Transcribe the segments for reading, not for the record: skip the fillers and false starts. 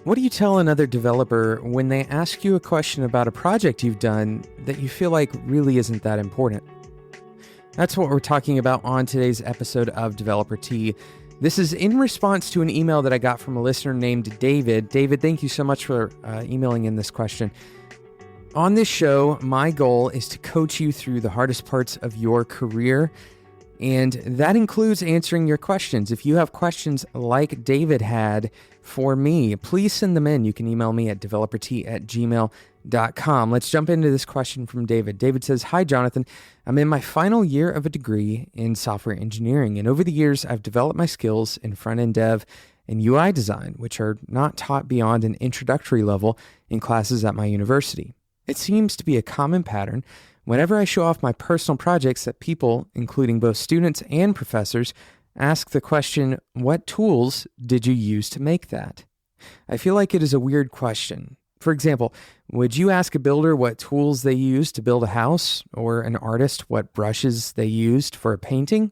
What do you tell another developer when they ask you a question about a project you've done that you feel like really isn't that important? That's what we're talking about on today's episode of Developer Tea. This is in response to an email that I got from a listener named David. David, thank you so much for emailing in this question. On this show, my goal is to coach you through the hardest parts of your career, and that includes answering your questions. If you have questions like David had for me, please send them in. You can email me at developertea@gmail.com. Let's jump into this question from David. David says, "Hi, Jonathan. I'm in my final year of a degree in software engineering, and over the years, I've developed my skills in front-end dev and UI design, which are not taught beyond an introductory level in classes at my university. It seems to be a common pattern whenever I show off my personal projects that people, including both students and professors, ask the question, what tools did you use to make that? I feel like it is a weird question. For example, would you ask a builder what tools they used to build a house, or an artist what brushes they used for a painting?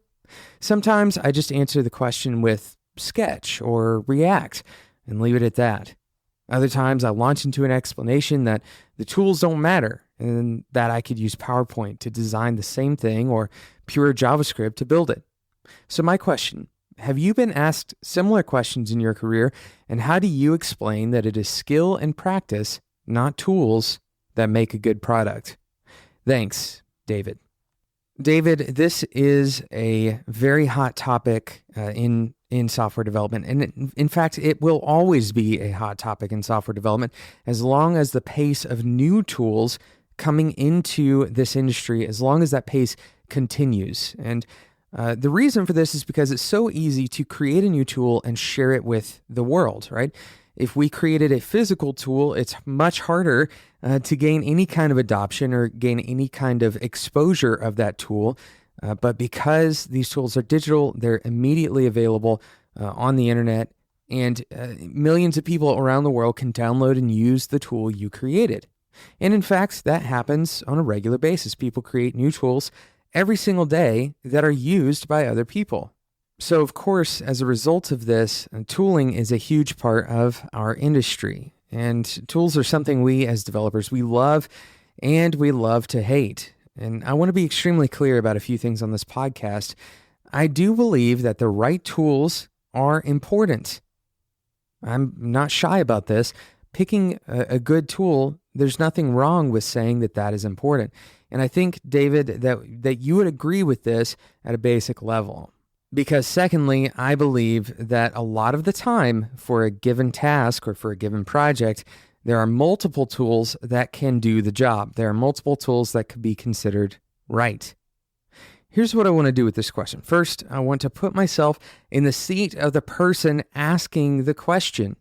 Sometimes I just answer the question with Sketch or React and leave it at that. Other times I launch into an explanation that the tools don't matter and that I could use PowerPoint to design the same thing or pure JavaScript to build it. So my question, have you been asked similar questions in your career, and how do you explain that it is skill and practice, not tools, that make a good product? Thanks, David." David, this is a very hot topic in software development. And in fact, it will always be a hot topic in software development as long as the pace of new tools coming into this industry, as long as that pace continues. And the reason for this is because it's so easy to create a new tool and share it with the world, right? If we created a physical tool, it's much harder to gain any kind of adoption or gain any kind of exposure of that tool. But because these tools are digital, they're immediately available on the internet, and millions of people around the world can download and use the tool you created. And in fact, that happens on a regular basis. People create new tools every single day that are used by other people. So of course, as a result of this, tooling is a huge part of our industry. And tools are something we as developers, we love and we love to hate. And I want to be extremely clear about a few things on this podcast. I do believe that the right tools are important. I'm not shy about this. Picking a good tool, there's nothing wrong with saying that that is important. And I think, David, that you would agree with this at a basic level. Because secondly, I believe that a lot of the time for a given task or for a given project, there are multiple tools that can do the job. There are multiple tools that could be considered right. Here's what I want to do with this question. First, I want to put myself in the seat of the person asking the question.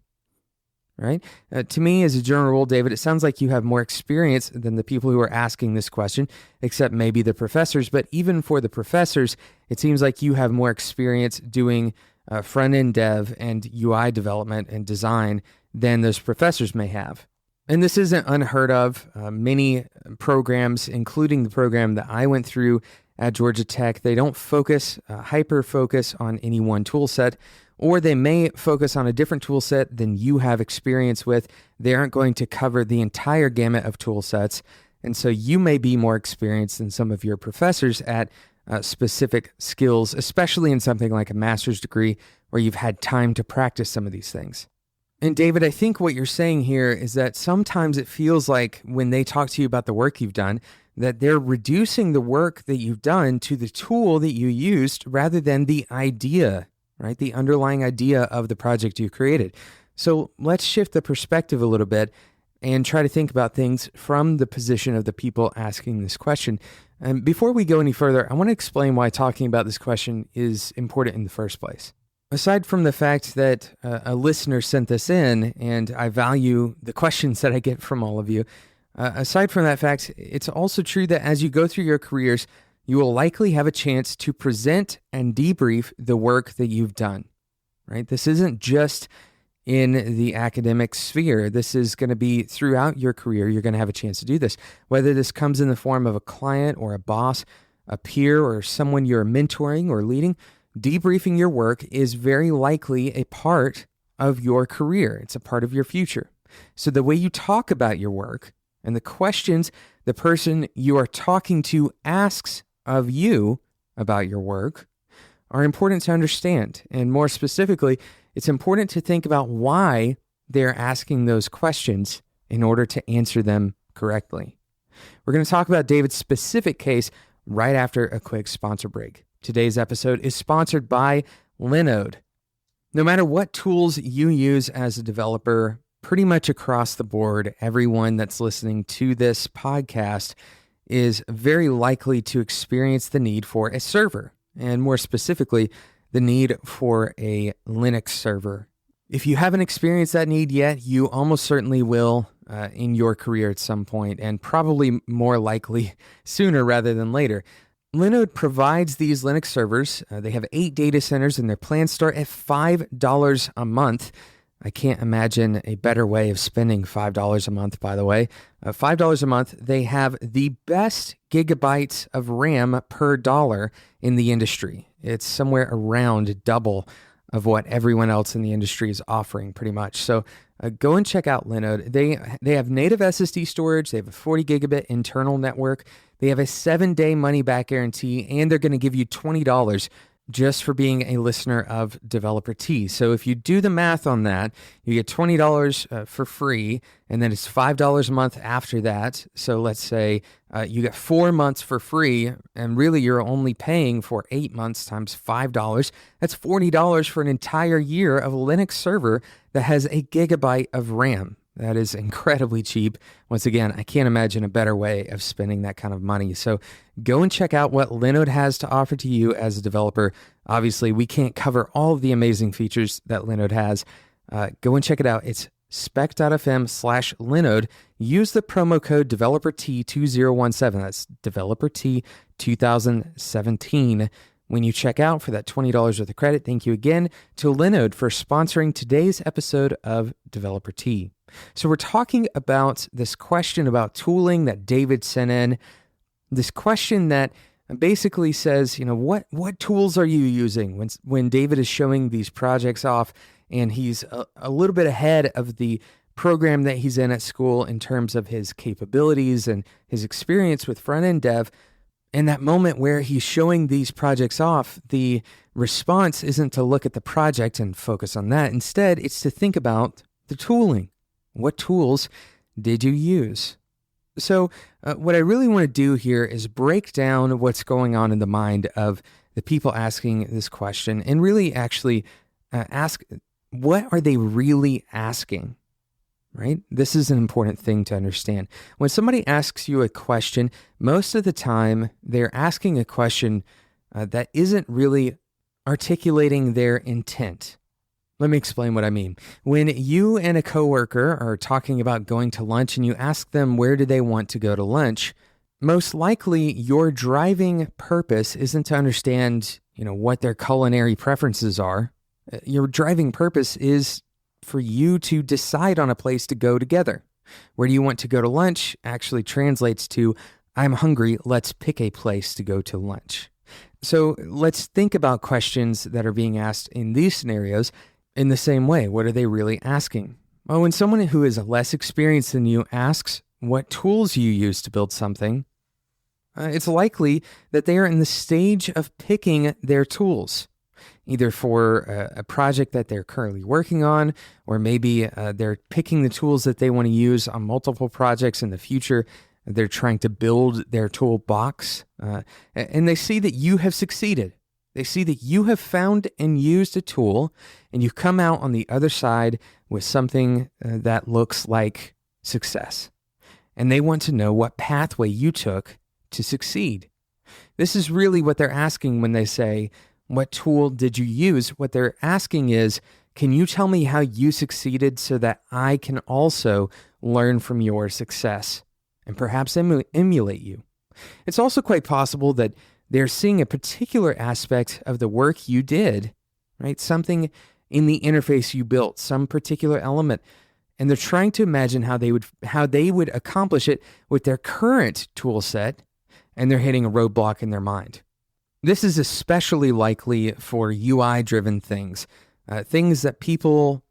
Right? To me, as a general rule, David, it sounds like you have more experience than the people who are asking this question, except maybe the professors. But even for the professors, it seems like you have more experience doing front-end dev and UI development and design than those professors may have. And this isn't unheard of. Many programs, including the program that I went through at Georgia Tech, they don't hyper-focus on any one tool set, or they may focus on a different tool set than you have experience with. They aren't going to cover the entire gamut of tool sets. And so you may be more experienced than some of your professors at specific skills, especially in something like a master's degree where you've had time to practice some of these things. And David, I think what you're saying here is that sometimes it feels like when they talk to you about the work you've done, that they're reducing the work that you've done to the tool that you used rather than the idea, right? The underlying idea of the project you created. So let's shift the perspective a little bit and try to think about things from the position of the people asking this question. And before we go any further, I want to explain why talking about this question is important in the first place. Aside from the fact that a listener sent this in, and I value the questions that I get from all of you, aside from that fact, it's also true that as you go through your careers, you will likely have a chance to present and debrief the work that you've done, right? This isn't just in the academic sphere. This is going to be throughout your career. You're going to have a chance to do this, whether this comes in the form of a client or a boss, a peer, or someone you're mentoring or leading. Debriefing your work is very likely a part of your career. It's a part of your future. So the way you talk about your work and the questions the person you are talking to asks of you about your work are important to understand. And more specifically, it's important to think about why they're asking those questions in order to answer them correctly. We're going to talk about David's specific case right after a quick sponsor break. Today's episode is sponsored by Linode. No matter what tools you use as a developer, pretty much across the board, everyone that's listening to this podcast is very likely to experience the need for a server, and more specifically, the need for a Linux server. If you haven't experienced that need yet, you almost certainly will in your career at some point, and probably more likely sooner rather than later. Linode provides these Linux servers. They have 8 data centers, and their plans start at $5 a month. I can't imagine a better way of spending $5 a month, by the way. $5 a month, they have the best gigabytes of RAM per dollar in the industry. It's somewhere around double of what everyone else in the industry is offering, pretty much. So go and check out Linode. They have native SSD storage. They have a 40 gigabit internal network. They have a 7-day money-back guarantee, and they're going to give you $20 just for being a listener of Developer T. So if you do the math on that, you get $20 for free, and then it's $5 a month after that. So let's say you get 4 months for free, and really you're only paying for 8 months times $5. That's $40 for an entire year of a Linux server that has a gigabyte of RAM. That is incredibly cheap. Once again, I can't imagine a better way of spending that kind of money. So go and check out what Linode has to offer to you as a developer. Obviously, we can't cover all of the amazing features that Linode has. Go and check it out. It's spec.fm/Linode. Use the promo code DeveloperT2017. That's DeveloperT2017. When you check out for that $20 worth of credit. Thank you again to Linode for sponsoring today's episode of Developer T. So we're talking about this question about tooling that David sent in. This question that basically says, what tools are you using when David is showing these projects off and he's a little bit ahead of the program that he's in at school in terms of his capabilities and his experience with front-end dev. In that moment where he's showing these projects off, the response isn't to look at the project and focus on that. Instead, it's to think about the tooling. What tools did you use? So what I really want to do here is break down what's going on in the mind of the people asking this question and really actually ask, what are they really asking? Right? This is an important thing to understand. When somebody asks you a question, most of the time they're asking a question that isn't really articulating their intent. Let me explain what I mean. When you and a coworker are talking about going to lunch and you ask them where do they want to go to lunch, most likely your driving purpose isn't to understand, what their culinary preferences are. Your driving purpose is for you to decide on a place to go together. Where do you want to go to lunch actually translates to, I'm hungry, let's pick a place to go to lunch. So let's think about questions that are being asked in these scenarios in the same way. What are they really asking? Well, when someone who is less experienced than you asks what tools you use to build something, it's likely that they are in the stage of picking their tools, either for a project that they're currently working on, or maybe they're picking the tools that they want to use on multiple projects in the future. They're trying to build their toolbox, and they see that you have succeeded. They see that you have found and used a tool, and you come out on the other side with something that looks like success. And they want to know what pathway you took to succeed. This is really what they're asking when they say, what tool did you use? What they're asking is, can you tell me how you succeeded so that I can also learn from your success and perhaps emulate you? It's also quite possible that they're seeing a particular aspect of the work you did, right? Something in the interface you built, some particular element, and they're trying to imagine how they would accomplish it with their current tool set, and they're hitting a roadblock in their mind. This is especially likely for UI-driven things, things that people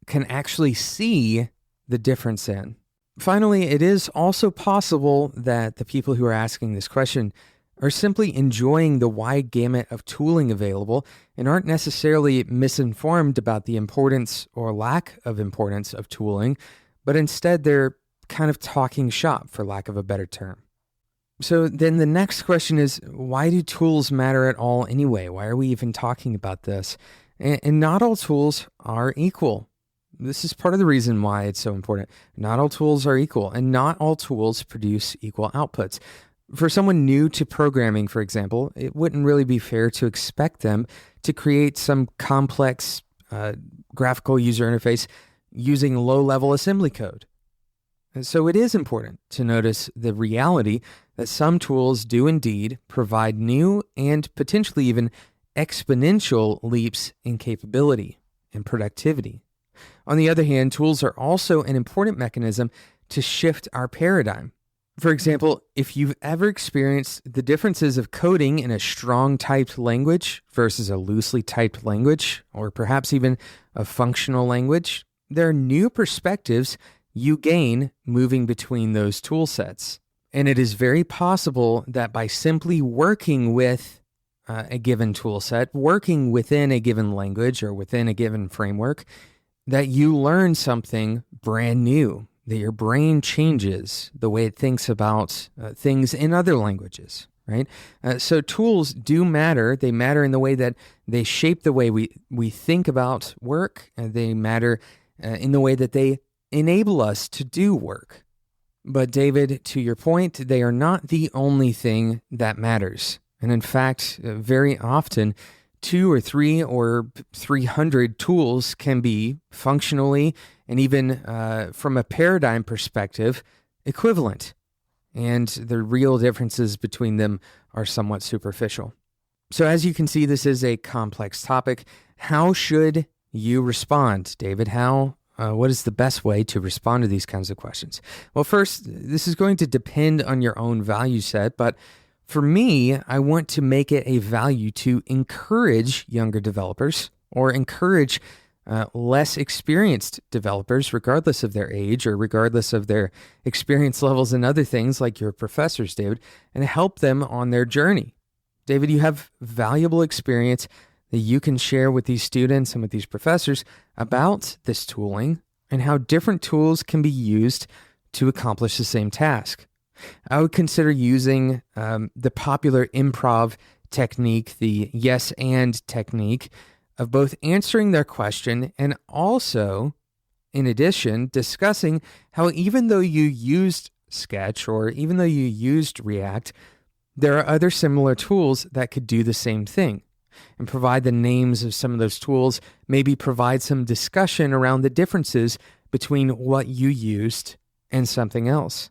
can actually see the difference in. Finally, it is also possible that the people who are asking this question are simply enjoying the wide gamut of tooling available and aren't necessarily misinformed about the importance or lack of importance of tooling, but instead they're kind of talking shop, for lack of a better term. So then the next question is, why do tools matter at all anyway? Why are we even talking about this? And not all tools are equal. This is part of the reason why it's so important. Not all tools are equal, and not all tools produce equal outputs. For someone new to programming, for example, it wouldn't really be fair to expect them to create some complex graphical user interface using low-level assembly code. And so it is important to notice the reality that some tools do indeed provide new and potentially even exponential leaps in capability and productivity. On the other hand, tools are also an important mechanism to shift our paradigm. For example, if you've ever experienced the differences of coding in a strong typed language versus a loosely typed language, or perhaps even a functional language, there are new perspectives you gain moving between those tool sets. And it is very possible that by simply working with a given tool set, working within a given language or within a given framework, that you learn something brand new, that your brain changes the way it thinks about things in other languages, right? So tools do matter. They matter in the way that they shape the way we think about work. They matter in the way that they enable us to do work. But David, to your point, they are not the only thing that matters. And in fact, very often, 2 or 3 or 300 tools can be functionally and even from a paradigm perspective equivalent. And the real differences between them are somewhat superficial. So as you can see, this is a complex topic. How should you respond, David? What is the best way to respond to these kinds of questions? Well, first, this is going to depend on your own value set, but for me, I want to make it a value to encourage younger developers or encourage less experienced developers, regardless of their age or regardless of their experience levels and other things like your professors, David, and help them on their journey. David, you have valuable experience that you can share with these students and with these professors about this tooling and how different tools can be used to accomplish the same task. I would consider using the popular improv technique, the yes and technique, of both answering their question and also, in addition, discussing how even though you used Sketch or even though you used React, there are other similar tools that could do the same thing, and provide the names of some of those tools, maybe provide some discussion around the differences between what you used and something else.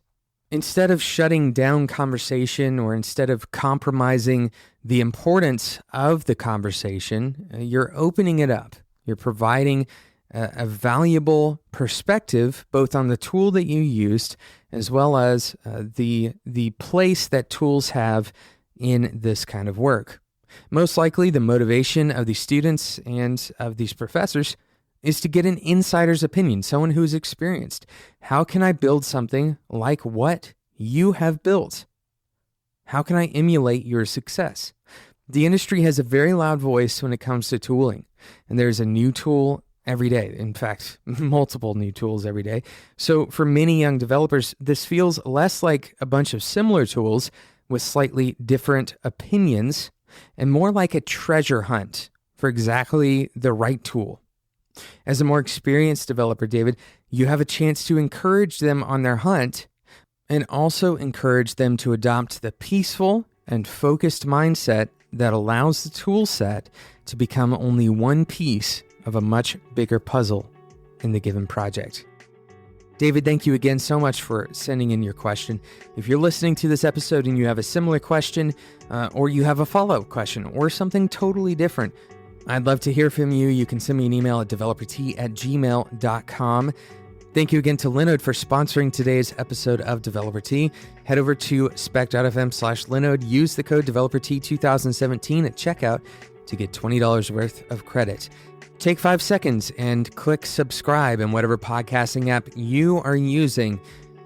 Instead of shutting down conversation or instead of compromising the importance of the conversation, you're opening it up. You're providing a valuable perspective both on the tool that you used as well as the place that tools have in this kind of work. Most likely, the motivation of these students and of these professors is to get an insider's opinion, someone who's experienced. How can I build something like what you have built? How can I emulate your success? The industry has a very loud voice when it comes to tooling, and there's a new tool every day. In fact, multiple new tools every day. So for many young developers, this feels less like a bunch of similar tools with slightly different opinions and more like a treasure hunt for exactly the right tool. As a more experienced developer, David, you have a chance to encourage them on their hunt and also encourage them to adopt the peaceful and focused mindset that allows the tool set to become only one piece of a much bigger puzzle in the given project. David, thank you again so much for sending in your question. If you're listening to this episode and you have a similar question, or you have a follow-up question, or something totally different, I'd love to hear from you. You can send me an email at developertea@gmail.com. Thank you again to Linode for sponsoring today's episode of Developer Tea. Head over to spec.fm/Linode. Use the code DeveloperT2017 at checkout to get $20 worth of credit. Take 5 seconds and click subscribe in whatever podcasting app you are using.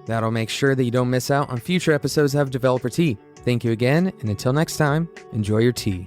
That'll make sure that you don't miss out on future episodes of Developer Tea. Thank you again, and until next time, enjoy your tea.